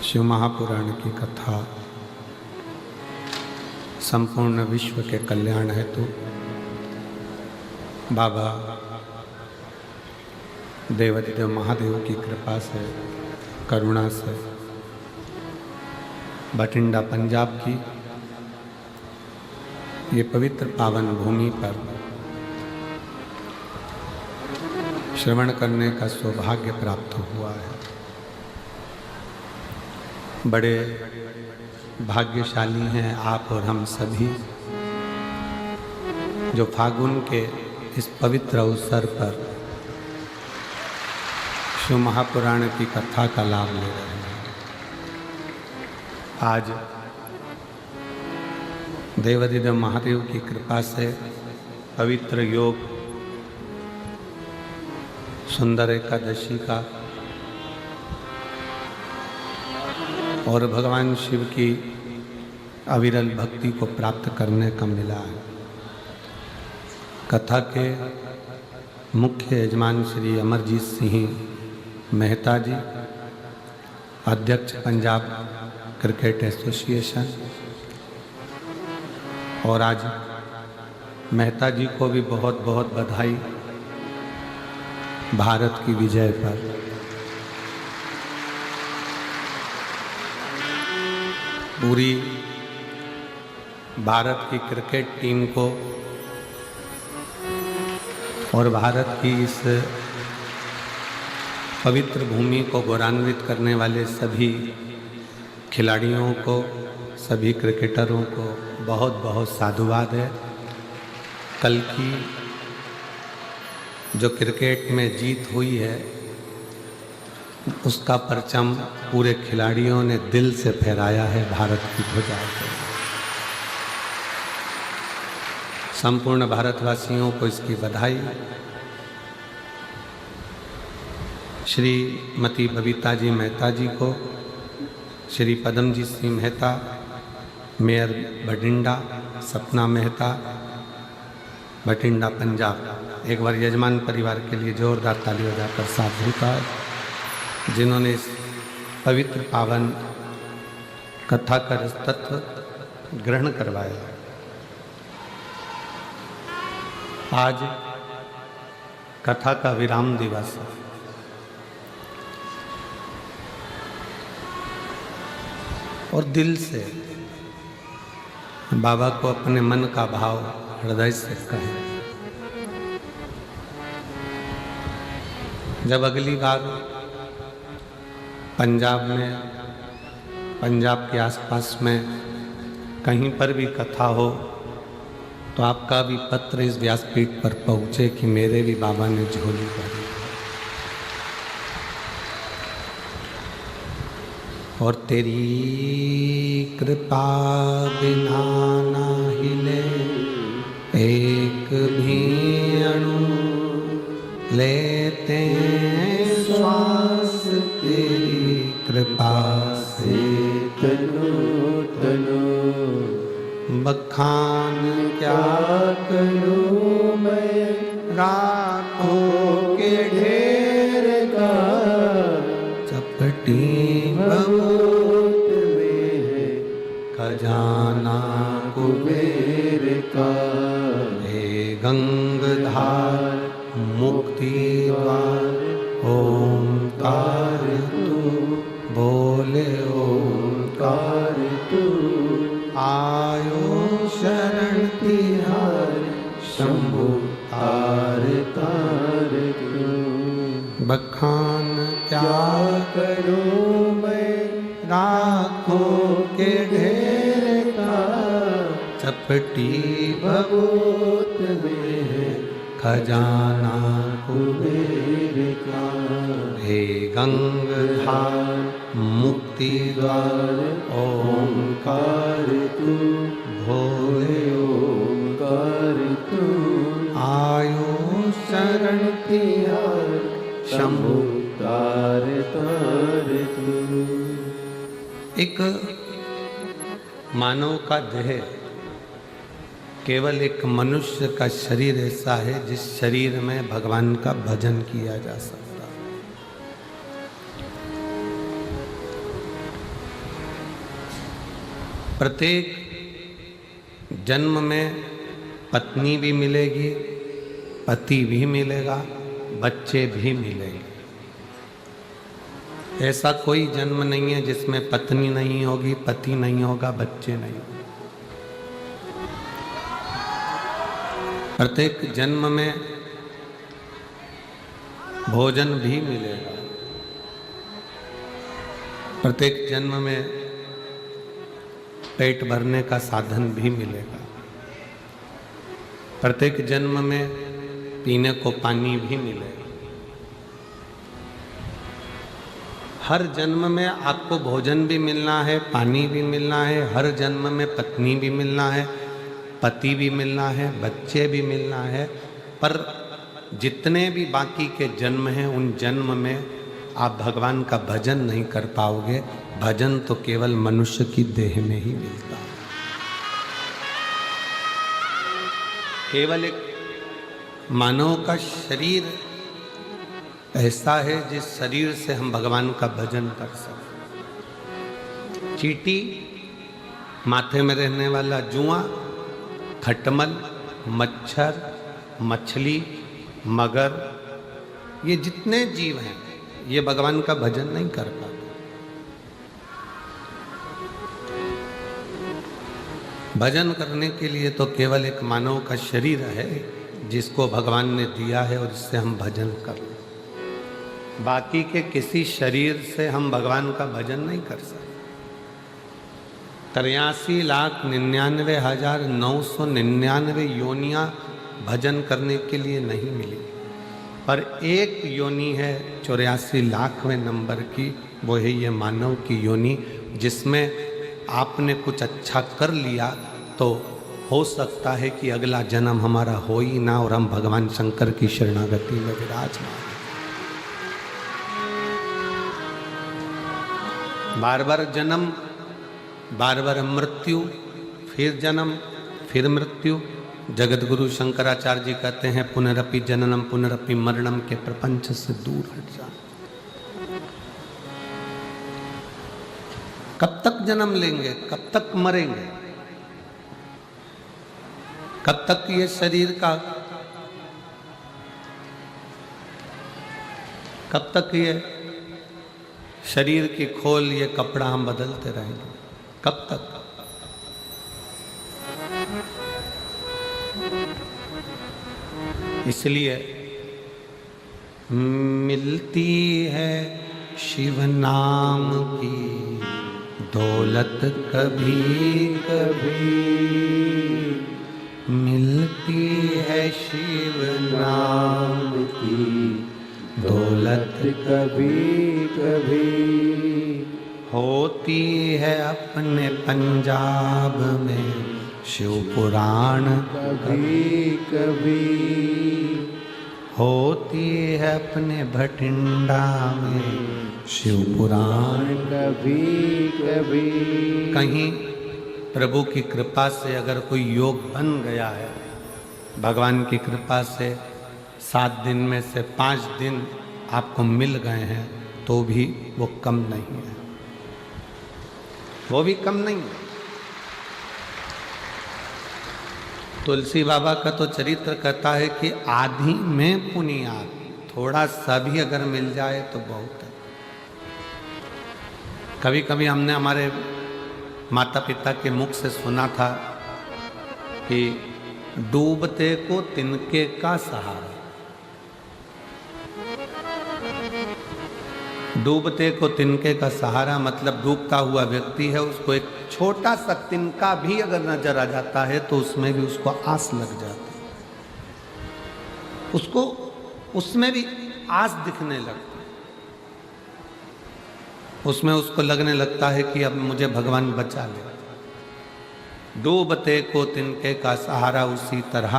शिव महापुराण की कथा संपूर्ण विश्व के कल्याण हेतु बाबा देवाधिदेव महादेव की कृपा से, करुणा से बठिंडा पंजाब की ये पवित्र पावन भूमि पर श्रवण करने का सौभाग्य प्राप्त हुआ है। बड़े भाग्यशाली हैं आप और हम सभी जो फागुन के इस पवित्र अवसर पर शिव महापुराण की कथा का लाभ ले रहे हैं। आज देवाधिदेव महादेव की कृपा से पवित्र योग सुंदर एकादशी का और भगवान शिव की अविरल भक्ति को प्राप्त करने का मिला है। कथा के मुख्य यजमान श्री अमरजीत सिंह मेहता जी, अध्यक्ष पंजाब क्रिकेट एसोसिएशन, और आज मेहता जी को भी बहुत बहुत बधाई भारत की विजय पर। पूरी भारत की क्रिकेट टीम को और भारत की इस पवित्र भूमि को गौरवान्वित करने वाले सभी खिलाड़ियों को, सभी क्रिकेटरों को बहुत बहुत साधुवाद है। कल की जो क्रिकेट में जीत हुई है उसका परचम पूरे खिलाड़ियों ने दिल से फहराया है भारत की ध्वजा को। संपूर्ण भारतवासियों को इसकी बधाई। श्रीमती बबीता जी मेहता जी को, श्री पदमजीत सिंह मेहता, मेयर बठिंडा सपना मेहता, बठिंडा पंजाब, एक बार यजमान परिवार के लिए जोरदार ताली बजाकर साथ होता है, जिन्होंने इस पवित्र पावन कथा का तत्व ग्रहण करवाया। आज कथा का विराम दिवस है। और दिल से बाबा को अपने मन का भाव हृदय से कहें। जब अगली बार पंजाब में, पंजाब के आसपास में कहीं पर भी कथा हो तो आपका भी पत्र इस व्यासपीठ पर पहुँचे कि मेरे भी बाबा ने झोली भरी और तेरी कृपा बिना ना हिले एक भी अणु, लेते श्वास तेरी कृपा से तनु तनु। बखान क्या करूं मैं राखों के ढेर का, चपटी बहुत में है खजाना कुबेर का। हे गंगधार मुक्ति द्वार ओंकार तू, बोले ओंकार तू। आयो शरण तिहार शंभु तार तार तू। बखान क्या क्या करूं मैं राखों के ढेर का, चपटी भगवत में है खजाना कुबेर का। हे गंगधार मुक्ति द्वार ओंकार तू, भोले ओंकार तू। आयो शरण तिहार शंभु तार तार तू। एक मानव का देह केवल एक मनुष्य का शरीर ऐसा है जिस शरीर में भगवान का भजन किया जा सकता है। प्रत्येक जन्म में पत्नी भी मिलेगी, पति भी मिलेगा, बच्चे भी मिलेंगे। ऐसा कोई जन्म नहीं है जिसमें पत्नी नहीं होगी, पति नहीं होगा, बच्चे नहीं होंगे। प्रत्येक जन्म में भोजन भी मिलेगा, प्रत्येक जन्म में पेट भरने का साधन भी मिलेगा, प्रत्येक जन्म में पीने को पानी भी मिलेगा। हर जन्म में आपको भोजन भी मिलना है, पानी भी मिलना है, हर जन्म में पत्नी भी मिलना है, पति भी मिलना है, बच्चे भी मिलना है। पर जितने भी बाकी के जन्म हैं उन जन्म में आप भगवान का भजन नहीं कर पाओगे। भजन तो केवल मनुष्य की देह में ही मिलता है। केवल एक मानव का शरीर ऐसा है जिस शरीर से हम भगवान का भजन कर सकते। चींटी, माथे में रहने वाला जुआ, खटमल, मच्छर, मछली, मगर, ये जितने जीव हैं ये भगवान का भजन नहीं कर पाते। भजन करने के लिए तो केवल एक मानव का शरीर है जिसको भगवान ने दिया है और जिससे हम भजन कर। बाकी के किसी शरीर से हम भगवान का भजन नहीं कर सकते। 83,99,999 योनियां भजन करने के लिए नहीं मिली, पर एक योनि है 84,00,000वें नंबर की, वो है ये मानव की योनि, जिसमें आपने कुछ अच्छा कर लिया तो हो सकता है कि अगला जन्म हमारा हो ही ना और हम भगवान शंकर की शरणागति में विराजमान। बार बार जन्म, बार बार मृत्यु, फिर जन्म, फिर मृत्यु। जगत गुरु शंकराचार्य जी कहते हैं पुनरपि जननम पुनरपि मरणम के प्रपंच से दूर हट जा। कब तक जन्म लेंगे, कब तक मरेंगे, कब तक ये शरीर का, कब तक ये शरीर की खोल, ये कपड़ा हम बदलते रहेंगे, कब तक? इसलिए मिलती है शिव नाम की दौलत कभी कभी, मिलती है शिव नाम की दौलत कभी कभी, होती है अपने पंजाब में शिव पुराण कभी कभी, होती है अपने भटिंडा में शिव पुराण कभी कभी। कहीं प्रभु की कृपा से अगर कोई योग बन गया है, भगवान की कृपा से 7 दिन में से 5 दिन आपको मिल गए हैं, तो भी वो कम नहीं है, वो भी कम नहीं है। तुलसी बाबा का तो चरित्र कहता है कि आधी में पुनियाद, थोड़ा सा भी अगर मिल जाए तो बहुत है। कभी कभी हमने हमारे माता पिता के मुख से सुना था कि डूबते को तिनके का सहारा। डूबते को तिनके का सहारा मतलब डूबता हुआ व्यक्ति है, उसको एक छोटा सा तिनका भी अगर नजर आ जाता है तो उसमें भी उसको आस लग जाती है, उसको उसमें भी आस दिखने लगती, उसमें उसको लगने लगता है कि अब मुझे भगवान बचा ले। डूबते को तिनके का सहारा। उसी तरह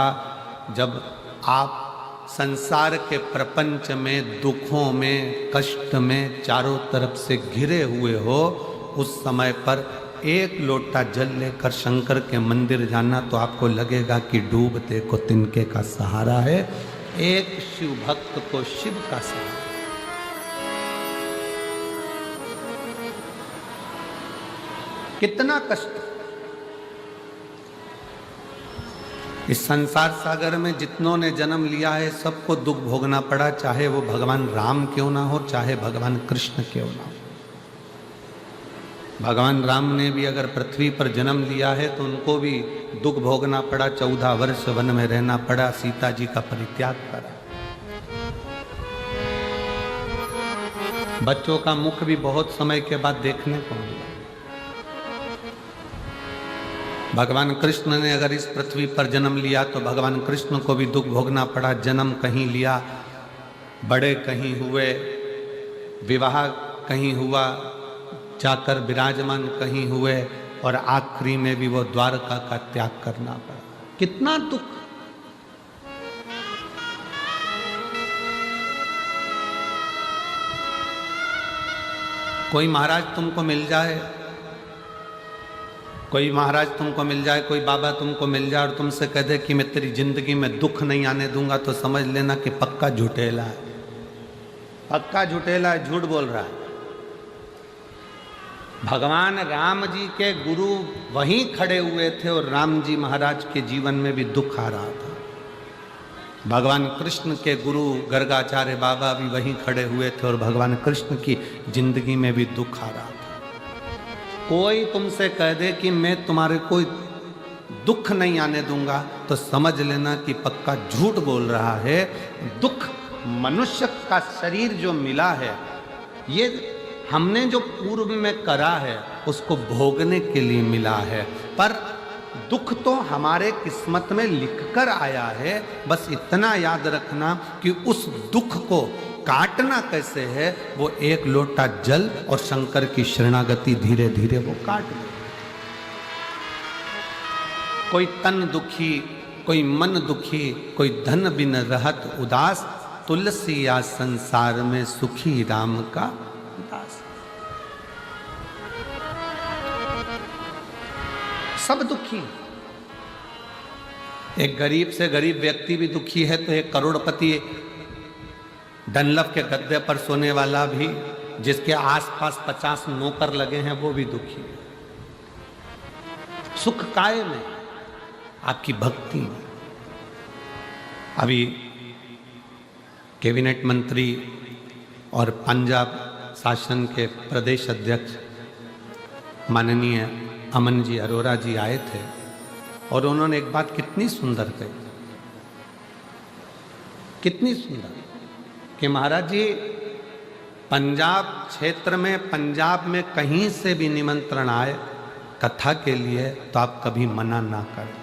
जब आप संसार के प्रपंच में, दुखों में, कष्ट में चारों तरफ से घिरे हुए हो, उस समय पर एक लोटा जल लेकर शंकर के मंदिर जाना तो आपको लगेगा कि डूबते को तिनके का सहारा है। एक शिव भक्त को शिव का सहारा। कितना कष्ट, इस संसार सागर में जितनों ने जन्म लिया है सबको दुख भोगना पड़ा, चाहे वो भगवान राम क्यों ना हो, चाहे भगवान कृष्ण क्यों ना हो। भगवान राम ने भी अगर पृथ्वी पर जन्म लिया है तो उनको भी दुख भोगना पड़ा, 14 वर्ष वन में रहना पड़ा, सीता जी का परित्याग करा। बच्चों का मुख भी बहुत समय के बाद देखने को मिला। भगवान कृष्ण ने अगर इस पृथ्वी पर जन्म लिया तो भगवान कृष्ण को भी दुख भोगना पड़ा। जन्म कहीं लिया, बड़े कहीं हुए, विवाह कहीं हुआ, जाकर विराजमान कहीं हुए, और आखिरी में भी वो द्वारका का त्याग करना पड़ा। कितना दुख। कोई महाराज तुमको मिल जाए, कोई महाराज तुमको मिल जाए, कोई बाबा तुमको मिल जाए और तुमसे कह दे कि मैं तेरी जिंदगी में दुख नहीं आने दूंगा, तो समझ लेना कि पक्का झूठेला है, पक्का झूठेला है, झूठ बोल रहा है। भगवान राम जी के गुरु वहीं खड़े हुए थे और राम जी महाराज के जीवन में भी दुख आ रहा था। भगवान कृष्ण के गुरु गर्गाचार्य बाबा भी वहीं खड़े हुए थे और भगवान कृष्ण की जिंदगी में भी दुख आ रहा था। कोई तुमसे कह दे कि मैं तुम्हारे कोई दुख नहीं आने दूंगा, तो समझ लेना कि पक्का झूठ बोल रहा है। दुख मनुष्य का शरीर जो मिला है, ये हमने जो पूर्व में करा है उसको भोगने के लिए मिला है, पर दुख तो हमारे किस्मत में लिखकर आया है। बस इतना याद रखना कि उस दुख को काटना कैसे है, वो एक लोटा जल और शंकर की शरणागति धीरे धीरे वो काट ले। कोई तन दुखी, कोई मन दुखी, कोई धन बिन रहत उदास, तुलसी या संसार में सुखी राम का दास। सब दुखी। एक गरीब से गरीब व्यक्ति भी दुखी है तो एक करोड़पति डनलप के गद्दे पर सोने वाला भी, जिसके आसपास 50 नौकर लगे हैं, वो भी दुखी है। सुख काय में? आपकी भक्ति में। अभी कैबिनेट मंत्री और पंजाब शासन के प्रदेश अध्यक्ष माननीय अमन जी अरोरा जी आए थे और उन्होंने एक बात कितनी सुंदर कही, कितनी सुंदर, कि महाराज जी पंजाब क्षेत्र में, पंजाब में कहीं से भी निमंत्रण आए कथा के लिए तो आप कभी मना ना करें।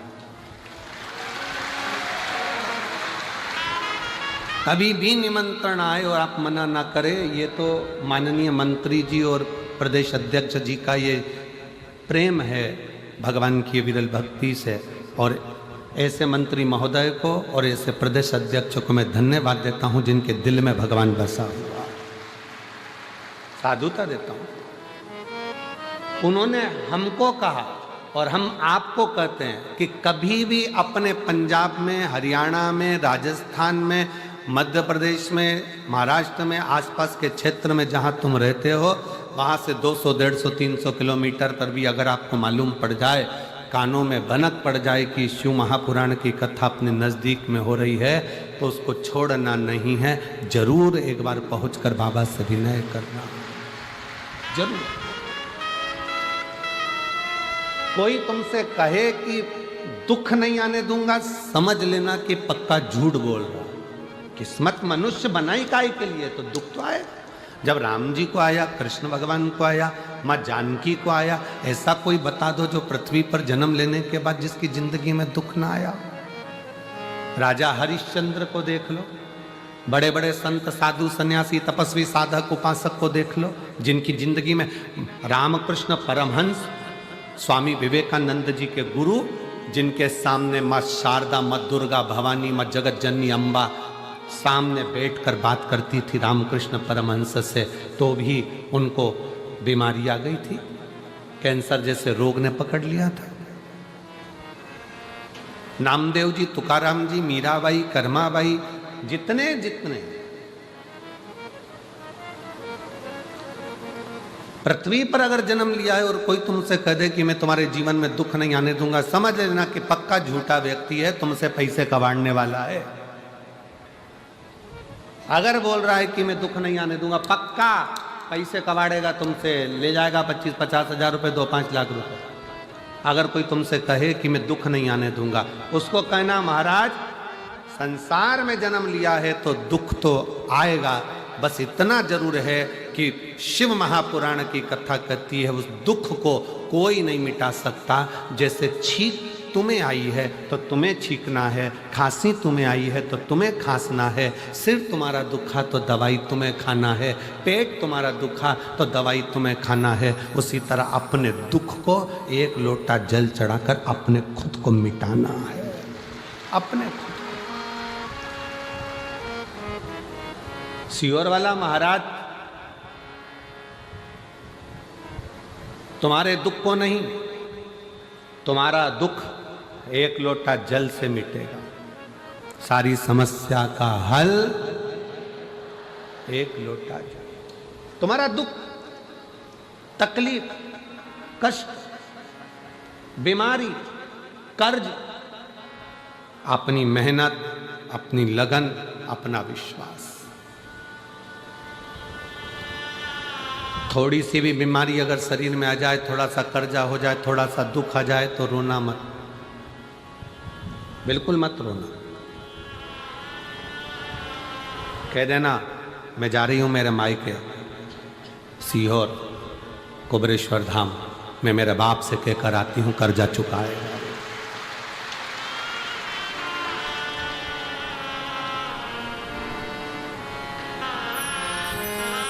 कभी भी निमंत्रण आए और आप मना ना करें। ये तो माननीय मंत्री जी और प्रदेश अध्यक्ष जी का ये प्रेम है भगवान की विरल भक्ति से, और ऐसे मंत्री महोदय को और ऐसे प्रदेश अध्यक्ष को मैं धन्यवाद देता हूं जिनके दिल में भगवान बसा हुआ। साधुता देता हूं। उन्होंने हमको कहा और हम आपको कहते हैं कि कभी भी अपने पंजाब में, हरियाणा में, राजस्थान में, मध्य प्रदेश में, महाराष्ट्र में, आसपास के क्षेत्र में जहां तुम रहते हो, वहाँ से 200, 150, 300 किलोमीटर पर भी अगर आपको मालूम पड़ जाए, कानों में भनक पड़ जाए कि शिव महापुराण की कथा अपने नज़दीक में हो रही है, तो उसको छोड़ना नहीं है। जरूर एक बार पहुंचकर बाबा से विनय करना, जरूर। कोई तुमसे कहे कि दुख नहीं आने दूंगा, समझ लेना कि पक्का झूठ बोल रहा। किस्मत मनुष्य बनाई काहे के लिए, तो दुख तो आएगा। जब राम जी को आया, कृष्ण भगवान को आया, माँ जानकी को आया, ऐसा कोई बता दो जो पृथ्वी पर जन्म लेने के बाद जिसकी जिंदगी में दुख ना आया। राजा हरिश्चंद्र को देख लो, बड़े बड़े संत, साधु, सन्यासी, तपस्वी, साधक, उपासक को देख लो, जिनकी जिंदगी में रामकृष्ण परमहंस, स्वामी विवेकानंद जी के गुरु, जिनके सामने माँ शारदा, माँ दुर्गा, भवानी, माँ जगत जननी अम्बा सामने बैठकर बात करती थी रामकृष्ण परमहंस से, तो भी उनको बीमारी आ गई थी, कैंसर जैसे रोग ने पकड़ लिया था। नामदेव जी, तुकाराम जी, मीराबाई, कर्माबाई, जितने जितने पृथ्वी पर अगर जन्म लिया है और कोई तुमसे कह दे कि मैं तुम्हारे जीवन में दुख नहीं आने दूंगा, समझ लेना कि पक्का झूठा व्यक्ति है, तुमसे पैसे कबाड़ने वाला है। अगर बोल रहा है कि मैं दुख नहीं आने दूंगा, पक्का पैसे कबाड़ेगा तुमसे, ले जाएगा 25-50 हजार रुपए, 2-5 लाख रुपए। अगर कोई तुमसे कहे कि मैं दुख नहीं आने दूंगा, उसको कहना महाराज संसार में जन्म लिया है तो दुख तो आएगा, बस इतना जरूर है कि शिव महापुराण की कथा कहती है उस दुख को कोई नहीं मिटा सकता। जैसे छींक तुम्हें आई है तो तुम्हें छींकना है, खांसी तुम्हें आई है तो तुम्हें खांसना है, सिर तुम्हारा दुखा तो दवाई तुम्हें खाना है, पेट तुम्हारा दुखा तो दवाई तुम्हें खाना है। उसी तरह अपने दुख को एक लोटा जल चढ़ाकर अपने खुद को मिटाना है, अपने खुद। सीहोर वाला महाराज तुम्हारे दुख को नहीं, तुम्हारा दुख एक लोटा जल से मिटेगा। सारी समस्या का हल एक लोटा जल। तुम्हारा दुख, तकलीफ, कष्ट, बीमारी, कर्ज, अपनी मेहनत, अपनी लगन, अपना विश्वास। थोड़ी सी भी बीमारी अगर शरीर में आ जाए, थोड़ा सा कर्जा हो जाए, थोड़ा सा दुख आ जाए तो रोना मत, बिल्कुल मत रोना। कह देना मैं जा रही हूं मेरे मायके सीहोर कुबरेश्वर धाम, मैं मेरे बाप से कहकर आती हूं कर्जा चुकाएगा।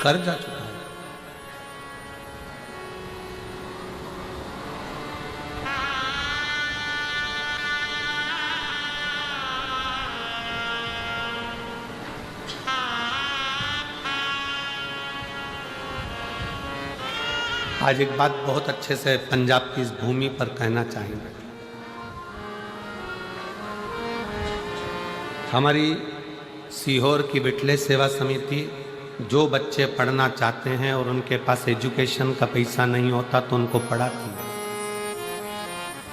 कर्जा चुकाएगा। आज एक बात बहुत अच्छे से पंजाब की इस भूमि पर कहना चाहेंगे। हमारी सीहोर की बिटले सेवा समिति जो बच्चे पढ़ना चाहते हैं और उनके पास एजुकेशन का पैसा नहीं होता तो उनको पढ़ाती है,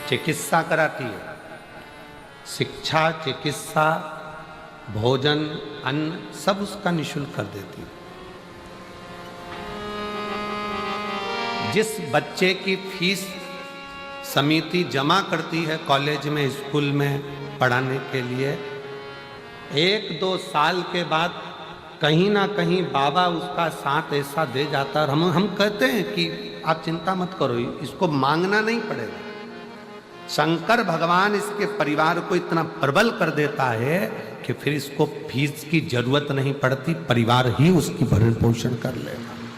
चिकित्सा कराती है, शिक्षा, चिकित्सा, भोजन, अन्न सब उसका निःशुल्क कर देती है। जिस बच्चे की फीस समिति जमा करती है कॉलेज में, स्कूल में पढ़ाने के लिए, 1-2 साल के बाद कहीं ना कहीं बाबा उसका साथ ऐसा दे जाता है। हम कहते हैं कि आप चिंता मत करो, इसको मांगना नहीं पड़ेगा। शंकर भगवान इसके परिवार को इतना प्रबल कर देता है कि फिर इसको फीस की जरूरत नहीं पड़ती, परिवार ही उसकी भरण पोषण कर लेगा।